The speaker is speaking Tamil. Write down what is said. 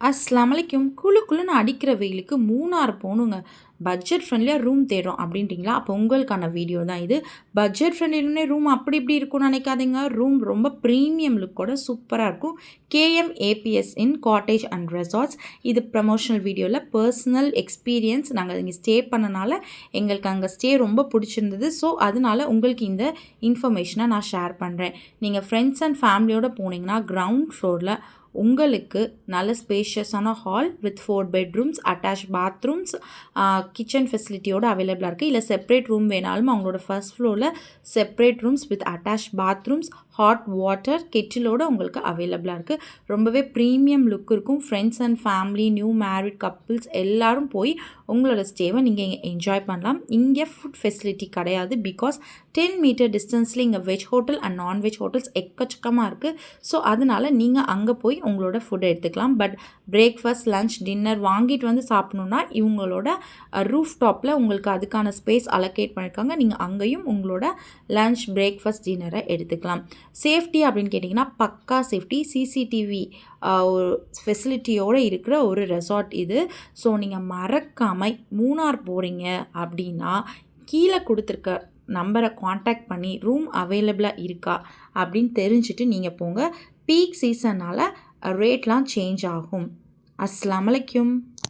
அஸ்ஸலாமலைக்கும். குளு குளுன்னு அடிக்கிற வெயிலுக்கு மூணார் போகணுங்க. பட்ஜெட் ஃப்ரெண்ட்லியாக ரூம் தேடுறோம் அப்படின்ட்டிங்களா? அப்போ உங்களுக்கான வீடியோ தான் இது. பட்ஜெட் ஃப்ரெண்ட்லினே ரூம் அப்படி இப்படி இருக்கும்னு நினைக்காதீங்க. ரூம் ரொம்ப ப்ரீமியம் லுக்கோட சூப்பராக இருக்கும். கேஎம்ஏபிஎஸ் இன் காட்டேஜ் அண்ட் ரெசார்ட்ஸ். இது ப்ரமோஷனல் வீடியோவில் பர்சனல் எக்ஸ்பீரியன்ஸ். நாங்கள் இங்கே ஸ்டே பண்ணனால எங்களுக்கு அங்கே ஸ்டே ரொம்ப பிடிச்சிருந்தது. ஸோ அதனால உங்களுக்கு இந்த இன்ஃபர்மேஷனை நான் ஷேர் பண்ணுறேன். நீங்கள் ஃப்ரெண்ட்ஸ் அண்ட் ஃபேமிலியோடு போனீங்கன்னா கிரவுண்ட் ஃப்ளோரில் உங்களுக்கு நல்ல ஸ்பேஷியஸான hall with 4 bedrooms, attach bathrooms, kitchen ஃபெசிலிட்டியோடு அவைலபிளாக இருக்குது. இல்லை செப்பரேட் ரூம் வேணாலும் அவங்களோட ஃபர்ஸ்ட் ஃப்ளோரில் separate rooms with attach bathrooms, hot water கெட்டிலோடு உங்களுக்கு அவைலபிளாக இருக்குது. ரொம்பவே ப்ரீமியம் லுக் இருக்கும். Friends and family, new married couples எல்லோரும் போய் உங்களோட ஸ்டேவை நீங்கள் இங்கே என்ஜாய் பண்ணலாம். இங்கே ஃபுட் ஃபெசிலிட்டி கிடையாது. பிகாஸ் 10 மீட்டர் டிஸ்டன்ஸில் இங்கே veg hotel and non veg hotels எக்கச்சக்கமாக இருக்குது. ஸோ அதனால் நீங்கள் அங்கே போய் உங்களோட ஃபுட் எடுத்துக்கலாம். பட் பிரேக்ஃபாஸ்ட், லன்ச், டின்னர் வாங்கிட்டு வந்து சாப்பிட்ணுன்னா இவங்களோட ரூஃப் டாப்பில் உங்களுக்கு அதுக்கான ஸ்பேஸ் அலோகேட் பண்ணியிருக்காங்க. நீங்கள் அங்கேயும் உங்களோட லன்ச், பிரேக்ஃபாஸ்ட், டின்னரை எடுத்துக்கலாம். சேஃப்டி அப்படின்னு கேட்டிங்கன்னா பக்கா சேஃப்டி. சிசிடிவி ஒரு ஃபெசிலிட்டியோடு இருக்கிற ஒரு ரெசார்ட் இது. ஸோ நீங்கள் மறக்காமல் மூணார் போகிறீங்க அப்படின்னா கீழே கொடுத்துருக்க நம்பரை காண்டாக்ட் பண்ணி ரூம் அவைலபிளாக இருக்கா அப்படின்னு தெரிஞ்சுட்டு நீங்கள் போங்க. பீக் சீசன்னால் ரேட்லாம் சேஞ்ச் ஆகும். அஸ்ஸலாமு அலைக்கும்.